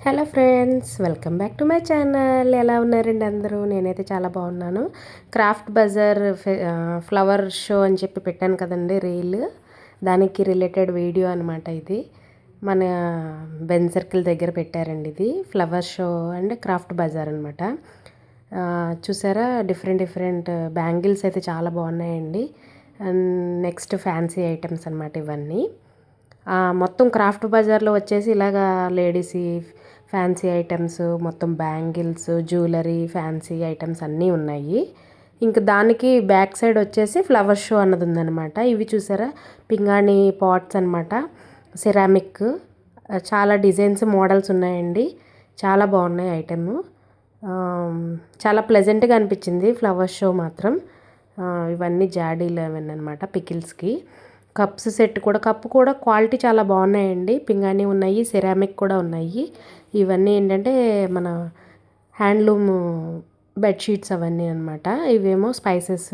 Hello friends, welcome back to my channel. ఎలా ఉన్నారండి అందరూ? నేనైతే చాలా బాగున్నాను. క్రాఫ్ట్ బజార్ ఫ్లవర్ షో అని చెప్పి పెట్టాను కదండి రీల్. దానికి రిలేటెడ్ వీడియో అనమాట ఇది. మన బెన్ సర్కిల్ దగ్గర పెట్టారండి. ఇది ఫ్లవర్ షో అండ్ క్రాఫ్ట్ బజార్ అనమాట. చూసారా, డిఫరెంట్ డిఫరెంట్ బ్యాంగిల్స్ అయితే చాలా బాగున్నాయండి. అండ్ నెక్స్ట్ ఫ్యాన్సీ ఐటమ్స్ అనమాట ఇవన్నీ. మొత్తం క్రాఫ్ట్ బజార్లో వచ్చేసి ఇలాగా లేడీస్ ఫ్యాన్సీ ఐటమ్స్, మొత్తం బ్యాంగిల్స్, జ్యువెలరీ, ఫ్యాన్సీ ఐటమ్స్ అన్నీ ఉన్నాయి. ఇంకా దానికి బ్యాక్ సైడ్ వచ్చేసి ఫ్లవర్ షో అన్నది ఉందన్నమాట. ఇవి చూసారా, పింగాణి పాట్స్ అనమాట, సిరామిక్. చాలా డిజైన్స్, మోడల్స్ ఉన్నాయండి. చాలా బాగున్నాయి ఐటమ్. చాలా ప్లెజెంట్గా అనిపించింది ఫ్లవర్ షో మాత్రం. ఇవన్నీ జాడీలు అవన్నీ అనమాట పికిల్స్కి. కప్స్ సెట్ కూడా, కప్పు కూడా క్వాలిటీ చాలా బాగున్నాయండి. పింగాణి ఉన్నాయి, సిరామిక్ కూడా ఉన్నాయి. ఇవన్నీ ఏంటంటే మన హ్యాండ్లూమ్ బెడ్షీట్స్ అవన్నీ అనమాట. ఇవేమో స్పైసెస్.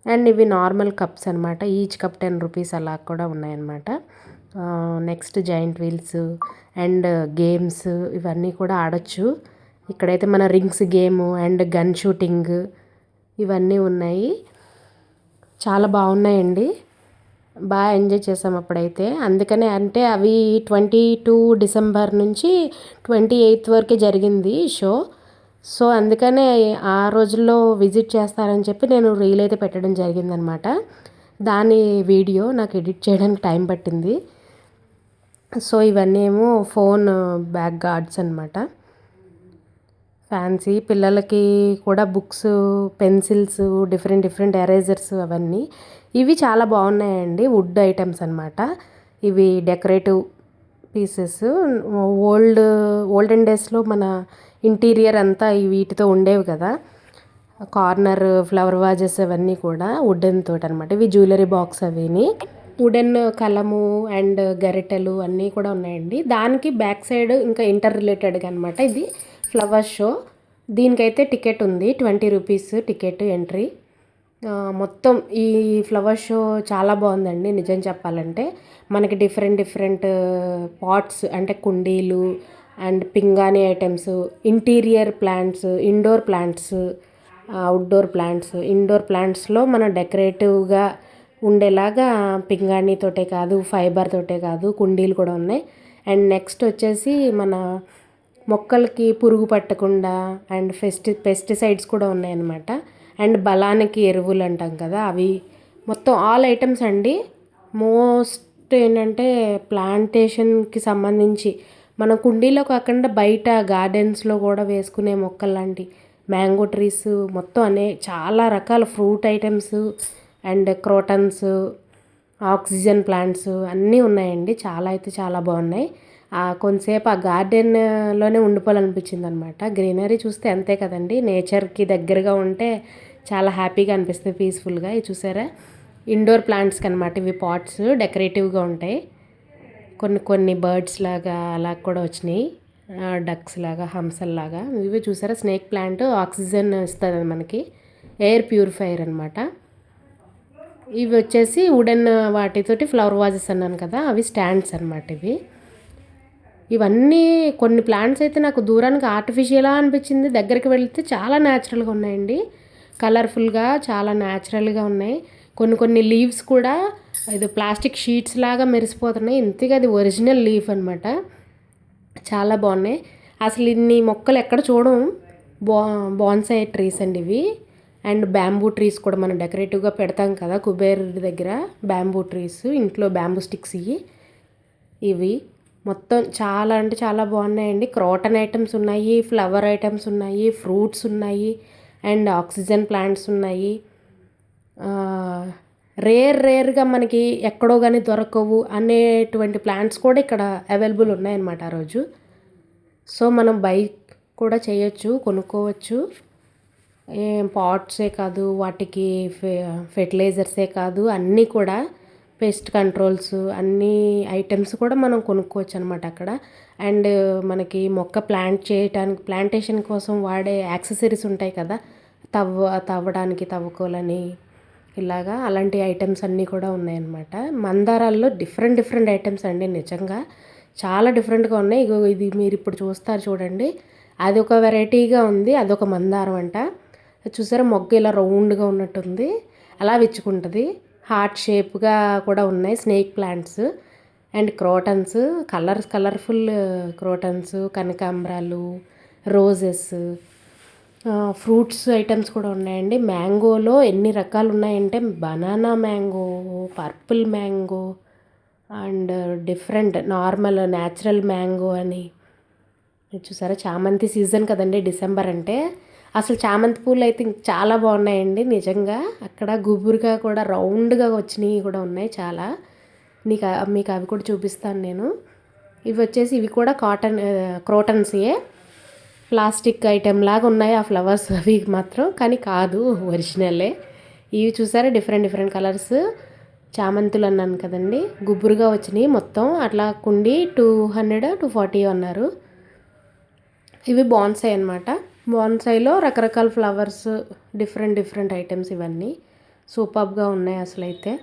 అండ్ ఇవి నార్మల్ కప్స్ అనమాట. ఈచ్ కప్ 10 రూపీస్ అలా కూడా ఉన్నాయన్నమాట. Next joint wheels and games ఇవన్నీ కూడా ఆడొచ్చు. ఇక్కడైతే మన rings game and gun shooting ఇవన్నీ ఉన్నాయి. చాలా బాగున్నాయండి. బాగా ఎంజాయ్ చేసాం అప్పుడైతే. అందుకనే అంటే అవి 22 డిసెంబర్ నుంచి 28 వరకే జరిగింది షో. సో అందుకనే ఆ రోజుల్లో విజిట్ చేస్తారని చెప్పి నేను రీల్ అయితే పెట్టడం జరిగిందనమాట. దాని వీడియో నాకు ఎడిట్ చేయడానికి టైం పట్టింది. సో ఇవన్నీ ఏమో ఫోన్ బ్యాక్ గార్డ్స్ అనమాట. ఫ్యాన్సీ పిల్లలకి కూడా books, pencils, different different erasers అవన్నీ. ఇవి చాలా బాగున్నాయండి. వుడ్ ఐటమ్స్ అనమాట. ఇవి డెకరేటివ్ పీసెస్. ఓల్డెన్ డేస్లో మన ఇంటీరియర్ అంతా వీటితో ఉండేవి కదా. కార్నర్ ఫ్లవర్ వాజెస్ అవన్నీ కూడా వుడెన్ తోటి అనమాట. ఇవి జ్యువెలరీ బాక్స్ అవిని. వుడెన్ కలము అండ్ గరిటెలు అన్నీ కూడా ఉన్నాయండి. దానికి బ్యాక్ సైడ్ ఇంకా ఇంటర్ రిలేటెడ్గా అనమాట. ఇది ఫ్లవర్ షో. దీనికైతే టికెట్ ఉంది, 20 రూపీస్ టికెట్ ఎంట్రీ. మొత్తం ఈ ఫ్లవర్ షో చాలా బాగుందండి నిజం చెప్పాలంటే. మనకి డిఫరెంట్ డిఫరెంట్ పాట్స్ అంటే కుండీలు అండ్ పింగాణి items, interior plants, indoor plants, outdoor plants. Indoor ప్లాంట్స్లో మన డెకరేటివ్గా ఉండేలాగా పింగాణితోటే కాదు, ఫైబర్ తోటే కాదు, కుండీలు కూడా ఉన్నాయి. అండ్ నెక్స్ట్ వచ్చేసి మన మొక్కలకి పురుగు పట్టకుండా అండ్ పెస్టిసైడ్స్ కూడా ఉన్నాయన్నమాట. అండ్ బలానికి ఎరువులు అంటాం కదా, అవి మొత్తం ఆల్ ఐటమ్స్ అండి. మోస్ట్ ఏంటంటే ప్లాంటేషన్కి సంబంధించి మన కుండీలో కాకుండా బయట గార్డెన్స్లో కూడా వేసుకునే మొక్కలు లాంటి మ్యాంగో ట్రీస్, మొత్తం చాలా రకాల fruit items and crotons, oxygen plants అన్నీ ఉన్నాయండి. చాలా అయితే చాలా బాగున్నాయి. కొంతసేపు ఆ గార్డెన్లోనే ఉండిపోవాలనిపించింది అనమాట. గ్రీనరీ చూస్తే అంతే కదండి, నేచర్కి దగ్గరగా ఉంటే చాలా హ్యాపీగా అనిపిస్తుంది, పీస్ఫుల్గా. ఇది చూసారా, ఇండోర్ ప్లాంట్స్కి అనమాట. ఇవి పాట్స్ డెకరేటివ్గా ఉంటాయి. కొన్ని కొన్ని బర్డ్స్ లాగా అలా కూడా వచ్చినాయి, డక్స్ లాగా, హంసల్లాగా. ఇవి చూసారా, స్నేక్ ప్లాంట్ ఆక్సిజన్ ఇస్తుంది మనకి, ఎయిర్ ప్యూరిఫైయర్ అనమాట. ఇవి వచ్చేసి వుడెన్ వాటితోటి ఫ్లవర్ వాజెస్ అన్నాను కదా, అవి స్టాండ్స్ అనమాట. ఇవన్నీ కొన్ని ప్లాంట్స్ అయితే నాకు దూరానికి ఆర్టిఫిషియలా అనిపించింది, దగ్గరికి వెళితే చాలా న్యాచురల్గా ఉన్నాయండి. కలర్ఫుల్గా చాలా న్యాచురల్గా ఉన్నాయి. కొన్ని కొన్ని లీవ్స్ కూడా ఇది ప్లాస్టిక్ షీట్స్ లాగా మెరిసిపోతున్నాయి. ఇంతగా అది ఒరిజినల్ లీఫ్ అనమాట. చాలా బాగున్నాయి. అసలు ఇన్ని మొక్కలు ఎక్కడ చూడం. బాన్సాయి ట్రీస్ అండి ఇవి. అండ్ బ్యాంబూ ట్రీస్ కూడా మనం డెకరేటివ్గా పెడతాం కదా కుబేర్ దగ్గర, బ్యాంబూ ట్రీస్, ఇంట్లో బ్యాంబూ స్టిక్స్ ఇవి మొత్తం చాలా అంటే చాలా బాగున్నాయండి. క్రోటన్ ఐటమ్స్ ఉన్నాయి, ఫ్లవర్ ఐటమ్స్ ఉన్నాయి, ఫ్రూట్స్ ఉన్నాయి అండ్ ఆక్సిజన్ ప్లాంట్స్ ఉన్నాయి. రేర్గా మనకి ఎక్కడో కానీ దొరకవు అనేటువంటి ప్లాంట్స్ కూడా ఇక్కడ అవైలబుల్ ఉన్నాయన్నమాట ఆ రోజు. సో మనం బైక్ కూడా చేయొచ్చు, కొనుక్కోవచ్చు. పాట్సే కాదు, వాటికి ఫెర్టిలైజర్సే కాదు, అన్నీ కూడా పెస్ట్ కంట్రోల్స్ అన్ని ఐటమ్స్ కూడా మనం కొనుక్కోవచ్చు అనమాట అక్కడ. అండ్ మనకి మొక్క ప్లాంటేషన్ కోసం వాడే యాక్సెసరీస్ ఉంటాయి కదా, తవ్వడానికి తవ్వుకోలని ఇలాగా, అలాంటి ఐటమ్స్ అన్నీ కూడా ఉన్నాయన్నమాట. మందారాల్లో డిఫరెంట్ డిఫరెంట్ ఐటమ్స్ అండి. నిజంగా చాలా డిఫరెంట్గా ఉన్నాయి. ఇగో ఇది మీరు ఇప్పుడు చూస్తారు చూడండి, అది ఒక వెరైటీగా ఉంది, అదొక మందారం అంట. చూసారా మొగ్గ ఇలా రౌండ్గా ఉన్నట్టుంది, అలా విచ్చుకుంటుంది. హార్ట్ షేప్గా కూడా ఉన్నాయి snake plants and crotons, colourful crotons, కనకాంబరాలు, రోజెస్, ఫ్రూట్స్ ఐటమ్స్ కూడా ఉన్నాయండి. మ్యాంగోలో ఎన్ని రకాలు ఉన్నాయంటే banana mango, purple mango and different normal natural mango అని. చూసారా చామంతి సీజన్ కదండి డిసెంబర్ అంటే, అసలు చామంతి పూలు అయితే చాలా బాగున్నాయండి నిజంగా. అక్కడ గుబురుగా కూడా రౌండ్గా వచ్చినవి కూడా ఉన్నాయి చాలా. మీకు అవి కూడా చూపిస్తాను నేను. ఇవి కూడా క్రోటన్సే, ప్లాస్టిక్ ఐటెం లాగా ఉన్నాయి ఆ ఫ్లవర్స్ అవి మాత్రం, కానీ కాదు ఒరిజినలే. ఇవి చూసారా డిఫరెంట్ కలర్స్ చామంతులు అన్నాను కదండి, గుబురుగా వచ్చినాయి మొత్తం. అట్లా కుండి 200-240 అన్నారు. ఇవి బాన్సాయి అనమాట. బాన్సాయిలో రకరకాల ఫ్లవర్స్, డిఫరెంట్ ఐటమ్స్, ఇవన్నీ సూపర్గా ఉన్నాయి అసలైతే.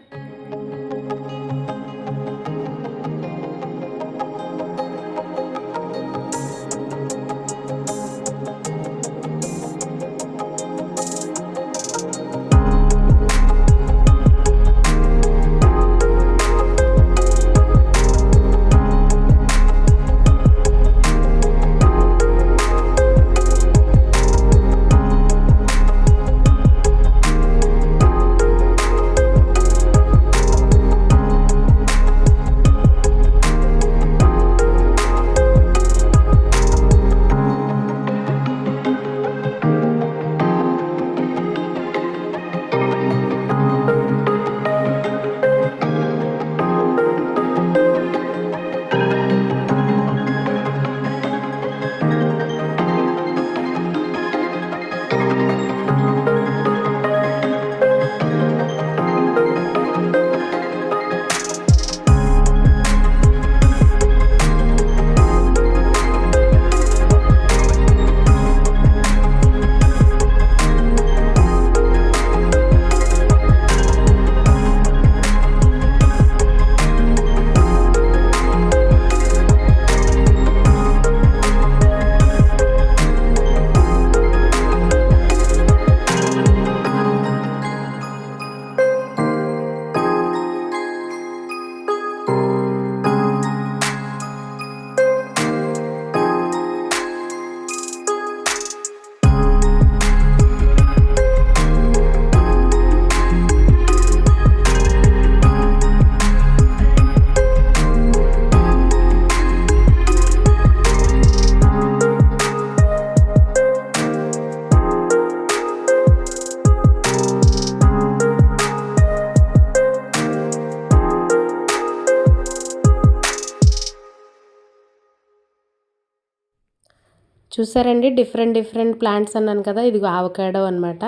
చూసారండి డిఫరెంట్ ప్లాంట్స్ అన్నాను కదా, ఇది ఆవకాడో అనమాట.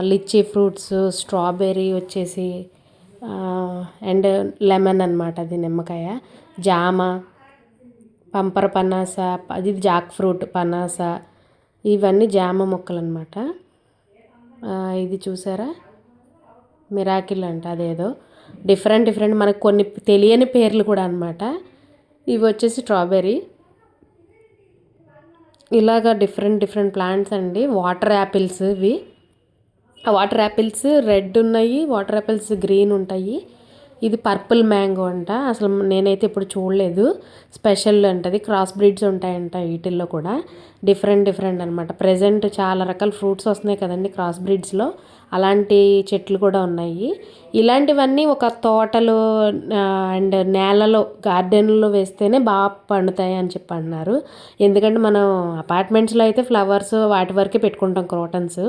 లిచ్చీ ఫ్రూట్స్, స్ట్రాబెర్రీ వచ్చేసి అండ్ లెమన్ అనమాట, అది నిమ్మకాయ, జామ, పంపర పనాస, అది జాక్ ఫ్రూట్, పనాస, ఇవన్నీ జామ మొక్కలు అనమాట. ఇది చూసారా మిరాకిల్ అంట, అదేదో డిఫరెంట్ మనకు కొన్ని తెలియని పేర్లు కూడా అనమాట. ఇవి వచ్చేసి స్ట్రాబెర్రీ. ఇలాగా డిఫరెంట్ ప్లాంట్స్ అండి. వాటర్ యాపిల్స్, ఇవి వాటర్ యాపిల్స్ రెడ్ ఉన్నాయి, వాటర్ యాపిల్స్ గ్రీన్ ఉంటాయి. ఇది పర్పుల్ మ్యాంగో అంట, అసలు నేనైతే ఇప్పుడు చూడలేదు. స్పెషల్ అంటది, క్రాస్ బ్రీడ్స్ ఉంటాయంట వీటిల్లో కూడా. డిఫరెంట్ అనమాట. ప్రజెంట్ చాలా రకాల ఫ్రూట్స్ వస్తున్నాయి కదండి క్రాస్ బ్రీడ్స్లో, అలాంటి చెట్లు కూడా ఉన్నాయి. ఇలాంటివన్నీ ఒక తోటలో అండ్ నేలలో గార్డెన్లో వేస్తేనే బాగా పండుతాయి అని చెప్పి అన్నారు. ఎందుకంటే మనం అపార్ట్మెంట్స్లో అయితే ఫ్లవర్స్ వాటి వరకే పెట్టుకుంటాం క్రోటన్స్.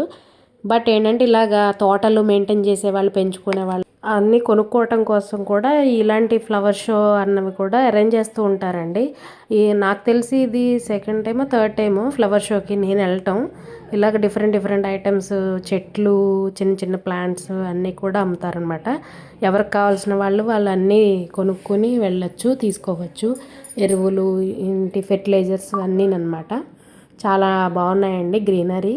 బట్ ఏంటంటే ఇలాగా తోటలు మెయింటైన్ చేసేవాళ్ళు, పెంచుకునే వాళ్ళు అన్నీ కొనుక్కోవటం కోసం కూడా ఇలాంటి ఫ్లవర్ షో అన్నవి కూడా అరేంజ్ చేస్తూ ఉంటారండి. నాకు తెలిసి ఇది సెకండ్ టైమో థర్డ్ టైమో ఫ్లవర్ షోకి నేను వెళ్ళటం. ఇలాగ డిఫరెంట్ ఐటమ్స్, చెట్లు, చిన్న ప్లాంట్స్ అన్నీ కూడా అమ్ముతారనమాట. ఎవరికి కావాల్సిన వాళ్ళు అన్నీ కొనుక్కొని వెళ్ళొచ్చు, తీసుకోవచ్చు. ఎరువులు, ఇంటి ఫెర్టిలైజర్స్ అన్నీనమాట. చాలా బాగున్నాయండి గ్రీనరీ.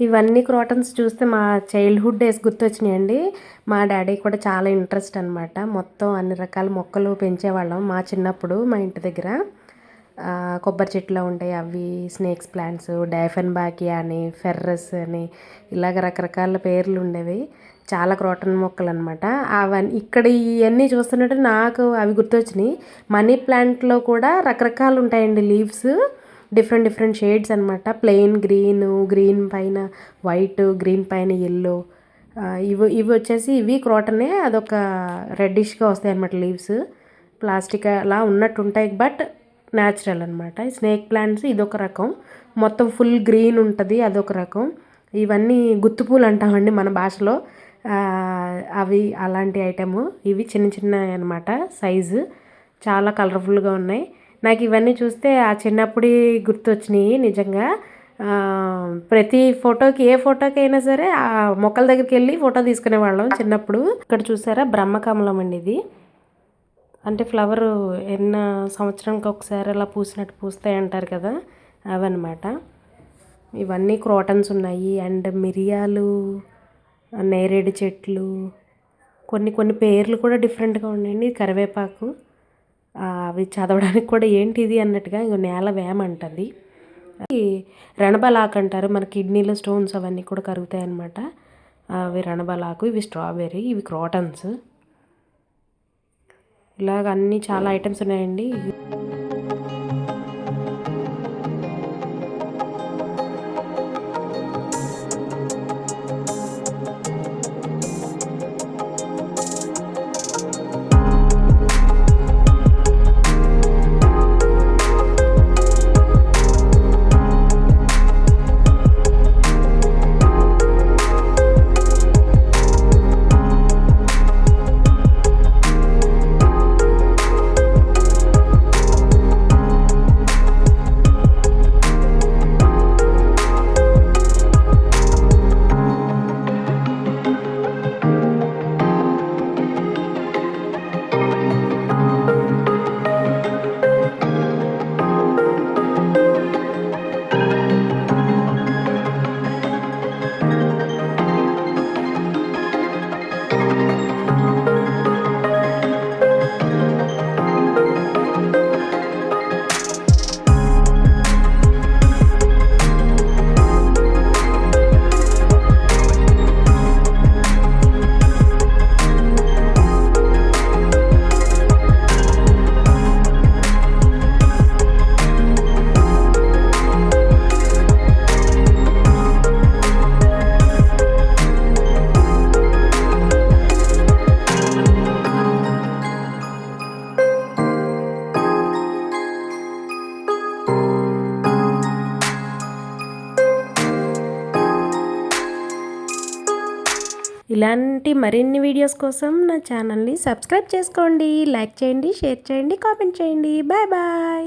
ఇవన్నీ క్రాటన్స్ చూస్తే మా చైల్డ్హుడ్ డేస్ గుర్తొచ్చినాయండి. మా డాడీ కూడా చాలా ఇంట్రెస్ట్ అనమాట. మొత్తం అన్ని రకాల మొక్కలు పెంచేవాళ్ళం మా చిన్నప్పుడు. మా ఇంటి దగ్గర కొబ్బరి చెట్లు ఉంటాయి, అవి స్నేక్స్ ప్లాంట్స్, డైఫెన్బాకియా అని, ఫెర్రస్ అని, ఇలాగ రకరకాల పేర్లు ఉండేవి. చాలా క్రాటన్ మొక్కలు అనమాట. అవన్నీ ఇక్కడ ఇవన్నీ చూస్తున్నట్టు నాకు అవి గుర్తొచ్చినాయి. మనీ ప్లాంట్లో కూడా రకరకాలు ఉంటాయండి లీవ్స్, డిఫరెంట్ షేడ్స్ అనమాట. ప్లెయిన్ గ్రీన్ పైన వైట్, గ్రీన్ పైన ఎల్లో. ఇవి వచ్చేసి ఇవి క్రాటనే, అదొక రెడ్డిష్గా వస్తాయి అనమాట లీవ్స్. ప్లాస్టిక్ అలా ఉన్నట్టు ఉంటాయి, బట్ న్యాచురల్ అనమాట. స్నేక్ ప్లాంట్స్ ఇదొక రకం, మొత్తం ఫుల్ గ్రీన్ ఉంటుంది, అదొక రకం. ఇవన్నీ గుత్తుపూలు అంటామండి మన భాషలో. అవి అలాంటి ఐటెము. ఇవి చిన్న అనమాట సైజు, చాలా కలర్ఫుల్గా ఉన్నాయి. నాకు ఇవన్నీ చూస్తే ఆ చిన్నప్పుడే గుర్తొచ్చినాయి నిజంగా. ప్రతి ఫోటోకి, ఏ ఫోటోకి అయినా సరే ఆ మొక్కల దగ్గరికి వెళ్ళి ఫోటో తీసుకునేవాళ్ళం చిన్నప్పుడు. ఇక్కడ చూసారా బ్రహ్మకమలం అండి ఇది. అంటే ఫ్లవరు ఎన్న సంవత్సరానికి ఒకసారి అలా పూసినట్టు పూస్తాయి అంటారు కదా, అవన్నమాట. ఇవన్నీ క్రాటన్స్ ఉన్నాయి. అండ్ మిరియాలు, నేరేడు చెట్లు, కొన్ని పేర్లు కూడా డిఫరెంట్గా ఉన్నాయండి. కరివేపాకు, అవి చదవడానికి కూడా ఏంటిది అన్నట్టుగా. ఇంకో నేల వేమంటది. రణబలాకు అంటారు, మన కిడ్నీలో స్టోన్స్ అవన్నీ కూడా కరుగుతాయి అన్నమాట. అవి రణబలాకు. ఇవి స్ట్రాబెర్రీ, ఇవి క్రాటన్స్. ఇలాగ అన్నీ చాలా ఐటమ్స్ ఉన్నాయండి. ఇలాంటి మరిన్ని వీడియోస్ కోసం నా ఛానల్ని సబ్స్క్రైబ్ చేసుకోండి, లైక్ చేయండి, షేర్ చేయండి, కామెంట్ చేయండి. Bye bye.